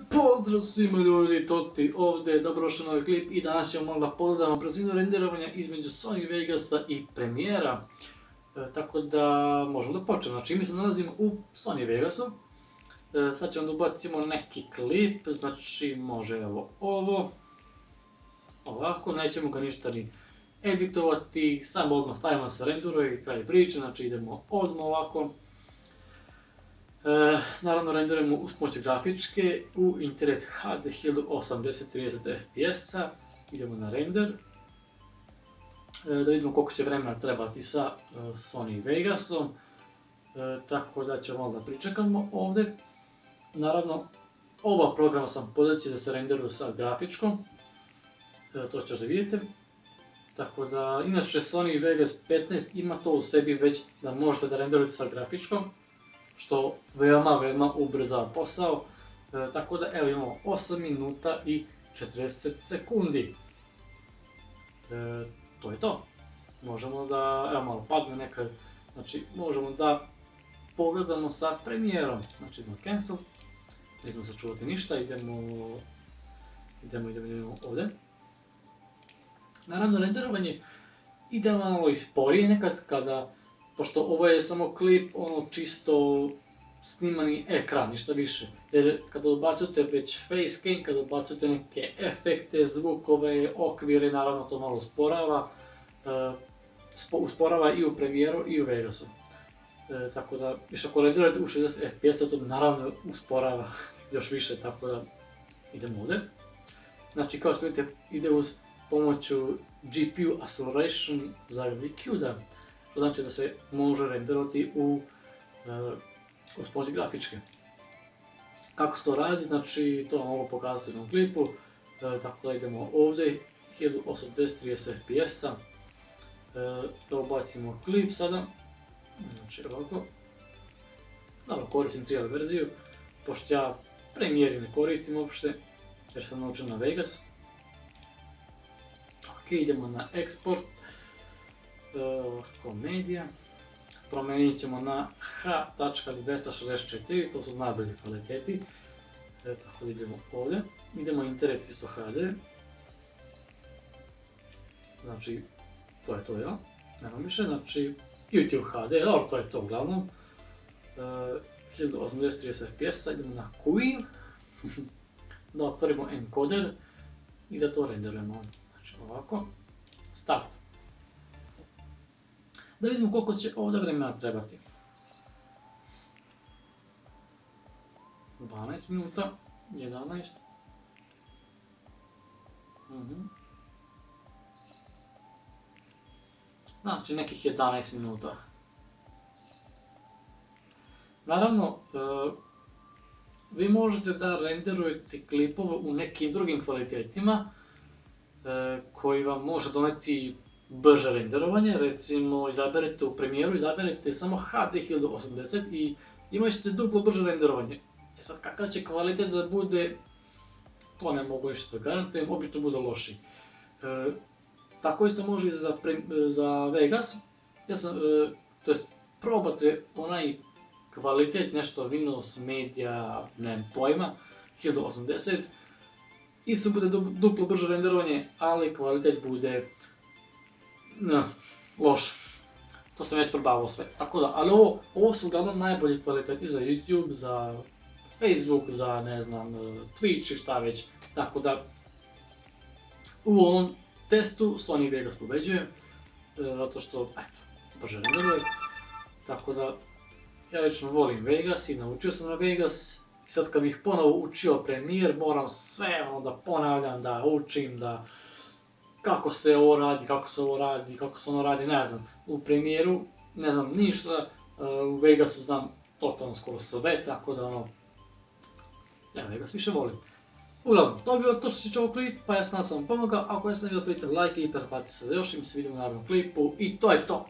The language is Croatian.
Pozdrav svima ljudi, Toti ovdje, dobrodošli na novi klip i danas ćemo malo da pogledamo brzinu renderovanja između Sony Vegasa i Premiera. Tako da možemo da počnemo. Znači mi se nalazimo u Sony Vegasu. Sad ćemo da ubacimo neki klip, znači može evo ovo. Ovako, nećemo ga ništa ni editovati, samo odmah stavimo da se renderuje i kraj priče, znači idemo odmah ovako. Naravno renderujemo uz pomoć grafičke u Internet HD 1080-30 fps-a. Idemo na render. Da vidimo koliko će vremena trebati sa Sony Vegasom. Tako da ćemo malo da pričekamo ovdje. Naravno, oba programa sam podecio da se renderuju sa grafičkom. To ćete da vidite. Tako da, inače Sony Vegas 15 ima to u sebi već da možete da renderujete sa grafičkom, što veoma ubrzava posao. Tako da evo imamo 8 minuta i 40 sekundi. To je to. Možemo da, evo malo padne nekad, znači možemo da pogledamo sa Premierom. Znači idemo cancel, nećemo sačuvati ništa, idemo ovdje. Naravno renderovanje ide malo i sporije nekad kada, pošto ovo je samo klip, čisto snimani ekran, ništa više. Jer kada ubacujete već facecam, kada ubacujete neke efekte, zvukove, okvire, naravno to malo usporava. Usporava i u Premieru i u Vegasu. Tako da, više ako renderujete u 60 fps, to naravno usporava još više, tako da idemo ovdje. Znači kao što vidite, ide uz pomoću GPU Acceleration za VQ-da. Što znači da se može renderovati uz pomoć grafičke. Kako se to radi, znači to vam mogu pokazati na klipu. Tako da idemo ovdje, 1080-30 fps-a. Da ubacimo klip sada. Znači ovako. Dobro, koristim trial verziju, pošto ja Premiere ne koristim uopšte, jer sam naučen na Vegas. Ok, idemo na export. Media. Promijenit ćemo na H.264, to su najbolji kvaliteti. Tako da idemo ovdje. Idemo Internet isto HD. Znači, to je to, ja. Nema više, znači YouTube HD, dobro, to je to uglavnom. 1080-30 fps-a, idemo na Queen. Da otvorimo encoder i da to renderujemo. Znači ovako. Start. Da vidimo koliko će ovdje vremena trebati. 12 minuta, 11. Znači nekih 11 minuta. Naravno, vi možete da renderujete klipove u nekim drugim kvalitetima koji vam može doneti brže renderovanje. Recimo izaberete u Premieru, izaberete samo HD 1080 i imat ćete duplo brže renderovanje. Sad kakav će kvalitet da bude, to ne mogu ništa da garantujem, obično bude loši. Tako isto može i za Vegas, to jest probate onaj kvalitet, nešto Windows Media, nemam pojma, 1080, isto bude duplo brže renderovanje, ali kvalitet bude loš. To sam već probavao sve, tako da, ali ovo su uglavnom najbolji kvaliteti za YouTube, za Facebook, za ne znam, Twitch i šta već, tako da u ovom testu Sony Vegas pobeđuje, zato što, brže renderuje, tako da ja lično volim Vegas i naučio sam na Vegas i sad kad bih ponovo učio Premiere moram sve da ponavljam, da učim, da kako se ovo radi, kako se ono radi, ne znam. U Premieru ne znam ništa, u Vegasu znam totalno skoro sve, tako da ja Vegas više volim. Uglavnom, to je bilo to što se tiče ovog klipa, ja sam vam pomogao, ako ja sam vidio, ostavite like i pretplatite se za još i mi se vidimo u narednom klipu i to je to!